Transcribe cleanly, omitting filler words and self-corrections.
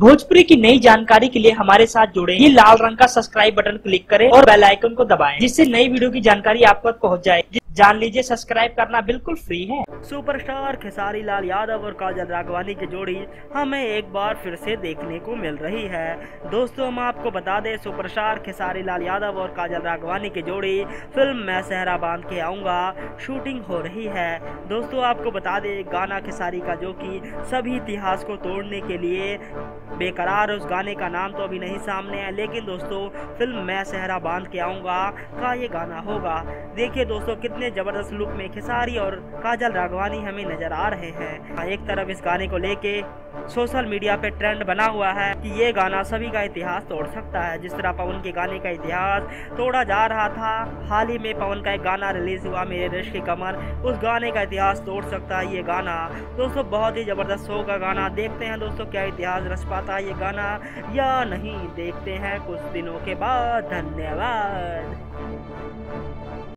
भोजपुरी की नई जानकारी के लिए हमारे साथ जुड़े। ये लाल रंग का सब्सक्राइब बटन क्लिक करें और बेल आइकन को दबाएं, जिससे नई वीडियो की जानकारी आप तक पहुंच जाए। जान लीजिए, सब्सक्राइब करना बिल्कुल फ्री है। सुपरस्टार खेसारी लाल यादव और काजल राघवानी की जोड़ी हमें एक बार फिर से देखने को मिल रही है। दोस्तों, हम आपको बता दें, सुपरस्टार खेसारी लाल यादव और काजल राघवानी की जोड़ी फिल्म मैं सेहरा बांध के आऊँगा शूटिंग हो रही है। दोस्तों, आपको बता दें, गाना खेसारी का जो कि सभी इतिहास को तोड़ने के लिए बेकरार, उस गाने का नाम तो अभी नहीं सामने है, लेकिन दोस्तों फिल्म मैं सेहरा बांध के आऊँगा का ये गाना होगा। देखिए दोस्तों, कितने जबरदस्त लुक में खेसारी और काजल राघवानी हमें नजर आ रहे हैं। एक तरफ इस गाने को लेके सोशल मीडिया पे ट्रेंड बना हुआ है कि ये गाना सभी का इतिहास तोड़ सकता है। जिस तरह पवन के गाने का इतिहास तोड़ा जा रहा था, हाल ही में पवन का एक गाना रिलीज हुआ, मेरे रिश्क की कमर, उस गाने का इतिहास तोड़ सकता है ये गाना। दोस्तों, बहुत ही जबरदस्त होगा गाना। देखते हैं दोस्तों क्या इतिहास रच पाता है ये गाना या नहीं, देखते हैं कुछ दिनों के बाद। धन्यवाद।